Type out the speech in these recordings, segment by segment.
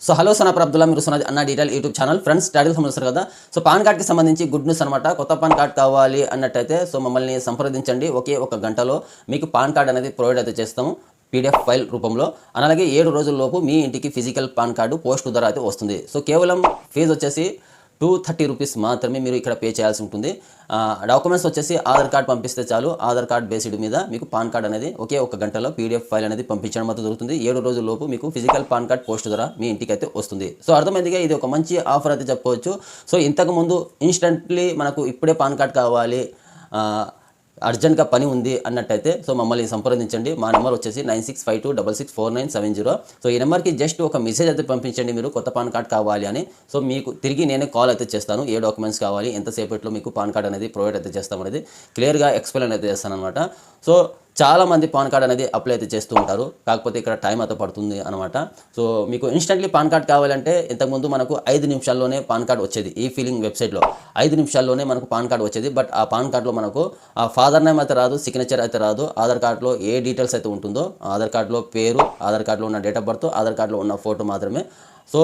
So hello సనాపర్ Abdullah, మీరు సునాది అన్న detail YouTube channel. Friends, స్టడీకి సంబంధిస్తారు కదా. సో పాన్ కార్డ్కి సంబంధించి గుడ్ న్యూస్ అనమాట. కొత్త పాన్ కార్డ్ కావాలి అన్నట్టయితే సో మమ్మల్ని సంప్రదించండి. ఒకే ఒక గంటలో మీకు పాన్ కార్డ్ అనేది ప్రొవైడ్ అయితే చేస్తాము, పీడిఎఫ్ ఫైల్ రూపంలో. అలాగే 7 రోజుల్లోపు మీ ఇంటికి ఫిజికల్ పాన్ కార్డు పోస్ట్ ద్వారా అయితే వస్తుంది. సో కేవలం ఫీజు వచ్చేసి 230 రూపీస్ మాత్రమే మీరు ఇక్కడ పే చేయాల్సి ఉంటుంది. డాక్యుమెంట్స్ వచ్చేసి ఆధార్ కార్డ్ పంపిస్తే చాలు. ఆధార్ కార్డ్ బేస్డ్ మీద మీకు పాన్ కార్డ్ అనేది ఒకే ఒక గంటలో పీడిఎఫ్ ఫైల్ అనేది పంపించడం అయితే జరుగుతుంది. 7 రోజుల్లోపు మీకు ఫిజికల్ పాన్ కార్డ్ పోస్ట్ ద్వారా మీ ఇంటికి అయితే వస్తుంది. సో అర్థమైందిగా, ఇది ఒక మంచి ఆఫర్ అయితే చెప్పుకోవచ్చు. సో ఇంతకుముందు ఇన్స్టెంట్లీ మనకు ఇప్పుడే పాన్ కార్డ్ కావాలి, అర్జెంట్గా పని ఉంది అన్నట్టయితే సో మమ్మల్ని సంప్రదించండి. మా నెంబర్ వచ్చేసి 9652664970. సో ఈ నెంబర్కి జస్ట్ ఒక మెసేజ్ అయితే పంపించండి, మీరు కొత్త పాన్ కార్డ్ కావాలి అని. సో మీకు తిరిగి నేనే కాల్ అయితే చేస్తాను. ఏ డాక్యుమెంట్స్ కావాలి, ఎంతసేపట్లో మీకు పాన్ కార్డ్ అనేది ప్రొవైడ్ అయితే చేస్తామనేది క్లియర్గా ఎక్స్ప్లెయిన్ అయితే చేస్తాను అనమాట. సో చాలామంది పాన్ కార్డ్ అనేది అప్లై అయితే చేస్తూ ఉంటారు, కాకపోతే ఇక్కడ టైం అయితే పడుతుంది అనమాట. సో మీకు ఇన్స్టెంట్లీ పాన్ కార్డ్ కావాలంటే ఇంతకుముందు మనకు 5 నిమిషాల్లోనే పాన్ కార్డ్ వచ్చేది. ఈ ఫీలింగ్ వెబ్సైట్లో 5 నిమిషాల్లోనే మనకు పాన్ కార్డ్ వచ్చేది. బట్ ఆ పాన్ కార్డ్లో మనకు ఆ ఫాదర్ నేమ్ అయితే రాదు, సిగ్నేచర్ అయితే రాదు. ఆధార్ కార్డులో ఏ డీటెయిల్స్ అయితే ఉంటుందో, ఆధార్ కార్డులో పేరు, ఆధార్ కార్డులో ఉన్న డేట్ ఆఫ్ బర్త్, ఆధార్ కార్డులో ఉన్న ఫోటో మాత్రమే. సో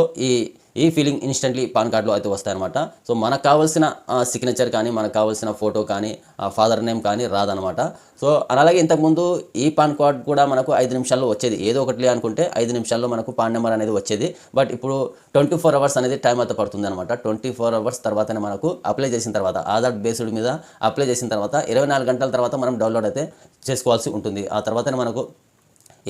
ఈ ఫీలింగ్ ఇన్స్టెంట్లీ పాన్ కార్డులో అయితే వస్తాయన్నమాట. సో మనకు కావాల్సిన సిగ్నేచర్ కానీ, మనకు కావాల్సిన ఫోటో కానీ, ఫాదర్ నేమ్ కానీ రాదనమాట. సో అలాగే ఇంతకుముందు ఈ పాన్ కార్డ్ కూడా మనకు 5 నిమిషాల్లో వచ్చేది. ఏదో ఒకటి అనుకుంటే 5 నిమిషాల్లో మనకు పాన్ నెంబర్ అనేది వచ్చేది. బట్ ఇప్పుడు 24 అవర్స్ అనేది టైం అయితే పడుతుంది అనమాట. 24 అవర్స్ తర్వాతనే మనకు అప్లై చేసిన తర్వాత, ఆధార్ బేస్డ్ మీద అప్లై చేసిన తర్వాత 24 గంటల తర్వాత మనం డౌన్లోడ్ అయితే చేసుకోవాల్సి ఉంటుంది. ఆ తర్వాతనే మనకు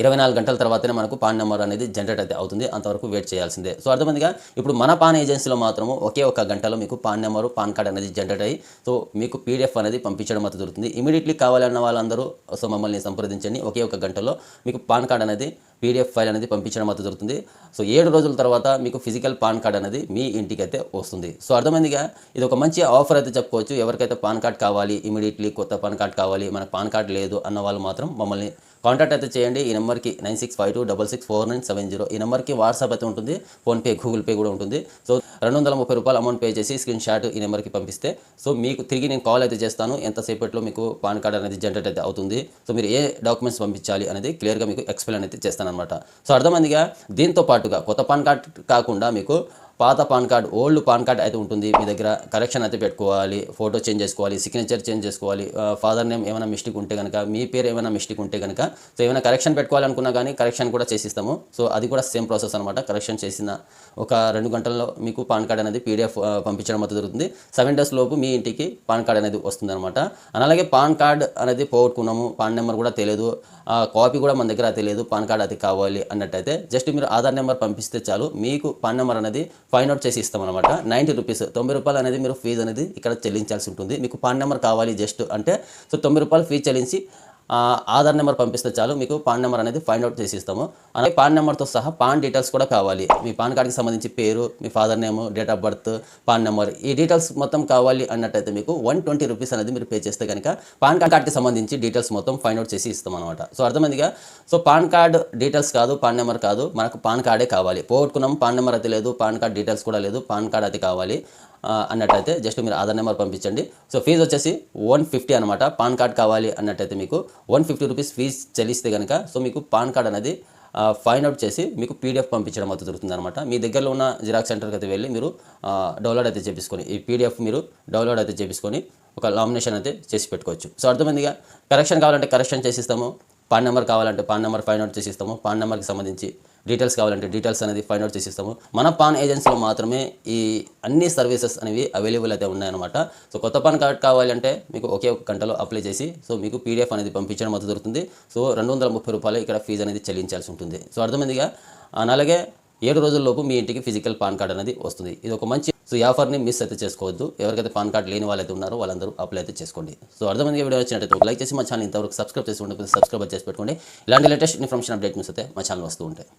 24 గంటల తర్వాతనే మనకు పాన్ నెంబర్ అనేది జనరేట్ అయితే అవుతుంది. అంతవరకు వెయిట్ చేయాల్సిందే. సో అర్థమైందిగా, ఇప్పుడు మన పాన్ ఏజెన్సీలో మాత్రము ఒకే ఒక గంటలో మీకు పాన్ నెంబరు, పాన్ కార్డ్ అనేది జనరేట్ అయ్యి సో మీకు పీడిఎఫ్ అనేది పంపించడం అయితే జరుగుతుంది. ఇమీడియట్లీ కావాలన్న వాళ్ళందరూ సో మమ్మల్ని సంప్రదించండి. ఒకే ఒక గంటలో మీకు పాన్ కార్డ్ అనేది పీడిఎఫ్ ఫైల్ అనేది పంపించడం అయితే జరుగుతుంది. సో 7 రోజుల తర్వాత మీకు ఫిజికల్ పాన్ కార్డ్ అనేది మీ ఇంటికి అయితే వస్తుంది. సో అర్థమైందిగా, ఇది ఒక మంచి ఆఫర్ అయితే చెప్పుకోవచ్చు. ఎవరికైతే పాన్ కార్డ్ కావాలి, ఇమీడియట్లీ కొత్త పాన్ కార్డ్ కావాలి, మనకు పాన్ కార్డ్ లేదు అన్న వాళ్ళు మాత్రం మమ్మల్ని కాంటాక్ట్ అయితే చేయండి. ఈ నెంబర్కి 9652664970. ఈ నెంబర్కి వాట్సాప్ అయితే ఉంటుంది, ఫోన్పే, గూగుల్ పే కూడా ఉంటుంది. సో 230 రూపాయలు అమౌంట్ పే చేసి స్క్రీన్ షాట్ ఈ నెంబర్కి పంపిస్తే సో మీకు తిరిగి నేను కాల్ అయితే చేస్తాను. ఎంతసేపట్లో మీకు పాన్ కార్డ్ అనేది జనరేట్ అయితే అవుతుంది. సో మీరు ఏ డాక్యుమెంట్స్ పంపించాలి అనేది క్లియర్గా మీకు ఎక్స్ప్లెయిన్ అయితే చేస్తాను అనమాట. సో అర్థమైందిగా, దీంతో పాటుగా కొత్త పాన్ కార్డ్ కాకుండా మీకు పాత pan card, old pan card అయితే ఉంటుంది మీ దగ్గర. కరెక్షన్ అయితే పెట్టుకోవాలి, ఫోటో చేంజ్ చేసుకోవాలి, సిగ్నేచర్ చేంజ్ చేసుకోవాలి, ఫాదర్ నేమ్ ఏమైనా మిస్టేక్ ఉంటే కనుక, మీ పేరు ఏమైనా మిస్టేక్ ఉంటే కనుక సో ఏమైనా కరెక్షన్ పెట్టుకోవాలనుకున్నా కానీ కరెక్షన్ కూడా చేసిస్తాము. సో అది కూడా సేమ్ ప్రాసెస్ అనమాట. కరెక్షన్ చేసిన ఒక 2 గంటల్లో మీకు పాన్ కార్డ్ అనేది పీడిఎఫ్ పంపించడం అయితే జరుగుతుంది. 7 డేస్ లోపు మీ ఇంటికి పాన్ కార్డ్ అనేది వస్తుంది అనమాట. అలాగే పాన్ కార్డ్ అనేది పోగొట్టుకున్నాము, పాన్ నెంబర్ కూడా తెలియదు, కాపీ కూడా మన దగ్గర తెలియదు, పాన్ కార్డ్ అది కావాలి అన్నట్టయితే జస్ట్ మీరు ఆధార్ నెంబర్ పంపిస్తే చాలు, మీకు పాన్ నెంబర్ అనేది ఫైండ్ అవుట్ చేసి ఇస్తామన్నమాట. 90 రూపీస్, 90 రూపాయలు అనేది మీరు ఫీజు అనేది ఇక్కడ చెల్లించాల్సి ఉంటుంది. మీకు పాన్ నెంబర్ కావాలి జస్ట్ అంటే సో 90 రూపాయలు ఫీజు చెల్లించి ఆధార్ నెంబర్ పంపిస్తే చాలు, మీకు పాన్ నెంబర్ అనేది ఫైండ్ అవుట్ చేసి ఇస్తాము. అలాగే పాన్ నెంబర్తో సహా పాన్ డీటెయిల్స్ కూడా కావాలి. మీ పాన్ కార్డ్కి సంబంధించి పేరు, మీ father name, date of birth, PAN number, ఈ డీటెయిల్స్ మొత్తం కావాలి అన్నట్టయితే మీకు 120 రూపీస్ అనేది మీరు పే చేస్తే కనుక పాన్ కార్డ్కి సంబంధించి డీటెయిల్స్ మొత్తం ఫైండ్ అవుట్ చేసి ఇస్తాం అనమాట. సో అర్థమైందిగా, సో పాన్ కార్డ్ డీటెయిల్స్ కాదు, పాన్ నెంబర్ కాదు, మనకు పాన్ కార్డే కావాలి. పోగొట్టుకున్నాము, పాన్ నెంబర్ అయితే లేదు, పాన్ కార్డ్ డీటెయిల్స్ కూడా లేదు, పాన్ కార్డ్ అయితే కావాలి అన్నట్టయితే జస్ట్ మీరు ఆధార్ నెంబర్ పంపించండి. సో ఫీజు వచ్చేసి 150 అనమాట. పాన్ కార్డ్ కావాలి అన్నట్టయితే మీకు 150 రూపీస్ ఫీజు చెల్లిస్తే కనుక సో మీకు పాన్ కార్డ్ అనేది ఫైండ్ అవుట్ చేసి మీకు పీడిఎఫ్ పంపించడం అయితే జరుగుతుంది అనమాట. మీ దగ్గరలో ఉన్న జిరాక్స్ సెంటర్కి అయితే వెళ్ళి మీరు డౌన్లోడ్ అయితే చేపించుకొని ఈ పీడిఎఫ్ మీరు డౌన్లోడ్ అయితే చేపించుకొని ఒక లామినేషన్ అయితే చేసి పెట్టుకోవచ్చు. సో అర్థమైందిగా, కరెక్షన్ కావాలంటే కరెక్షన్ చేసిస్తాము, పాన్ నెంబర్ కావాలంటే పాన్ నెంబర్ ఫైండ్ అవుట్ చేసిస్తాము, పాన్ నెంబర్కి సంబంధించి డీటెయిల్స్ కావాలంటే డీటెయిల్స్ అనేది ఫైండ్ అవుట్ చేసిస్తాము. మన పాన్ ఏజెన్సీలో మాత్రమే ఈ అన్ని సర్వీసెస్ అనేవి అవైలబుల్ అయితే ఉన్నాయన్నమాట. సో కొత్త పాన్ కార్డ్ కావాలంటే మీకు ఒకే ఒక గంటలో అప్లై చేసి సో మీకు పీడిఎఫ్ అనేది పంపించడం అయితే దొరుకుతుంది. సో 230 రూపాయలు ఇక్కడ ఫీజు అనేది చెల్లించాల్సి ఉంటుంది. సో అర్థమైందిగా, అలాగే 7 రోజుల్లోపు మీ ఇంటికి ఫిజికల్ పాన్ కార్డ్ అనేది వస్తుంది. ఇది ఒక మంచి సో ఈ ఆఫర్ని మిస్ అయితే చేసుకోవద్దు. ఎవరికైతే పాన్ కార్డ్ లేని వాళ్ళైతే ఉన్నారో వాళ్ళందరూ అప్లై అయితే చేసుకోండి. సో అర్థమైందిగా, వీడియో వచ్చినట్టయితే ఒక లైక్ చేసి మా ఛానల్ ఇంతవరకు సబ్స్క్రైబ్ చేసి ఉంటే సబ్స్క్రైబ్ చేసి పెట్టుకోండి. ఇలాంటి లేటెస్ట్ ఇన్ఫర్మేషన్ అప్డేట్ న్యూస్ అయితే మా ఛానల్ వస్తూ ఉంటాయి.